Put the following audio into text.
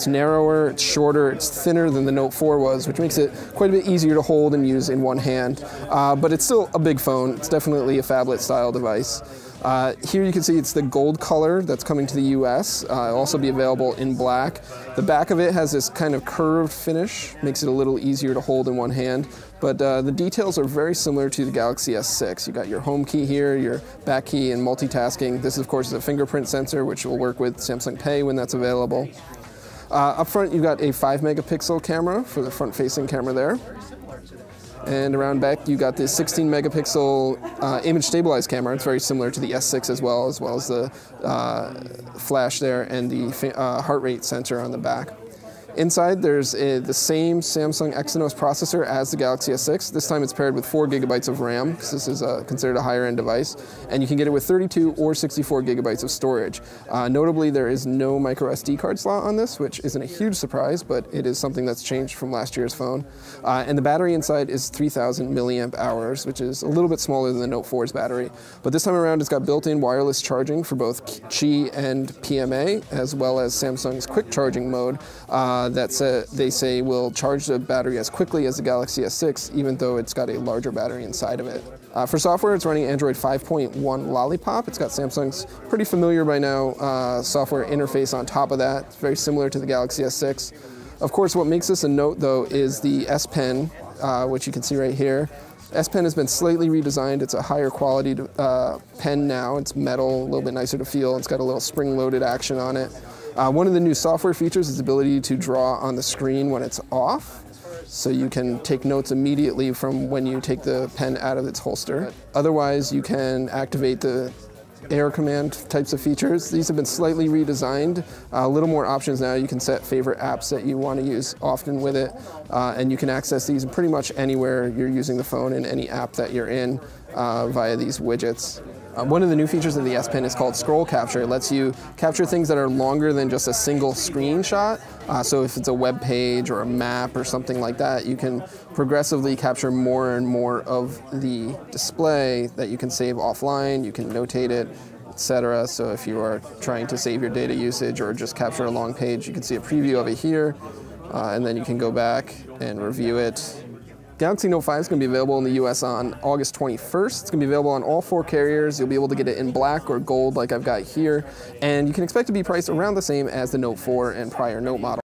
It's narrower, it's shorter, it's thinner than the Note 4 was, which makes it quite a bit easier to hold and use in one hand. But it's still a big phone. It's definitely a phablet style device. Here you can see it's the gold color that's coming to the US. It'll also be available in black. The back of it has this kind of curved finish, makes it a little easier to hold in one hand. But the details are very similar to the Galaxy S6. You got your home key here, your back key, and multitasking. This, of course, is a fingerprint sensor, which will work with Samsung Pay when that's available. Up front, you've got a 5-megapixel camera for the front-facing camera there. And around back, you got this 16-megapixel image stabilized camera. It's very similar to the S6 as well as the flash there and the heart rate sensor on the back. Inside, there's the same Samsung Exynos processor as the Galaxy S6. This time it's paired with 4 gigabytes of RAM, because this is considered a higher-end device. And you can get it with 32 or 64 gigabytes of storage. Notably, there is no micro SD card slot on this, which isn't a huge surprise, but it is something that's changed from last year's phone. And the battery inside is 3,000 milliamp hours, which is a little bit smaller than the Note 4's battery. But this time around, it's got built-in wireless charging for both Qi and PMA, as well as Samsung's quick charging mode. They say will charge the battery as quickly as the Galaxy S6, even though it's got a larger battery inside of it. For software, it's running Android 5.1 Lollipop. It's got Samsung's pretty familiar by now software interface on top of that. It's very similar to the Galaxy S6. Of course, what makes this a Note, though, is the S Pen, which you can see right here. S Pen has been slightly redesigned. It's a higher quality pen now. It's metal, a little bit nicer to feel. It's got a little spring-loaded action on it. One of the new software features is the ability to draw on the screen when it's off, so you can take notes immediately from when you take the pen out of its holster. Otherwise, you can activate the air command types of features. These have been slightly redesigned, a little more options now. You can set favorite apps that you want to use often with it, and you can access these pretty much anywhere you're using the phone in any app that you're in via these widgets. One of the new features of the S Pen is called Scroll Capture. It lets you capture things that are longer than just a single screenshot. So if it's a web page or a map or something like that, you can progressively capture more and more of the display that you can save offline. You can notate it, etc. So if you are trying to save your data usage or just capture a long page, you can see a preview of it here, and then you can go back and review it. Galaxy Note 5 is going to be available in the US on August 21st. It's going to be available on all 4 carriers. You'll be able to get it in black or gold like I've got here. And you can expect to be priced around the same as the Note 4 and prior Note model.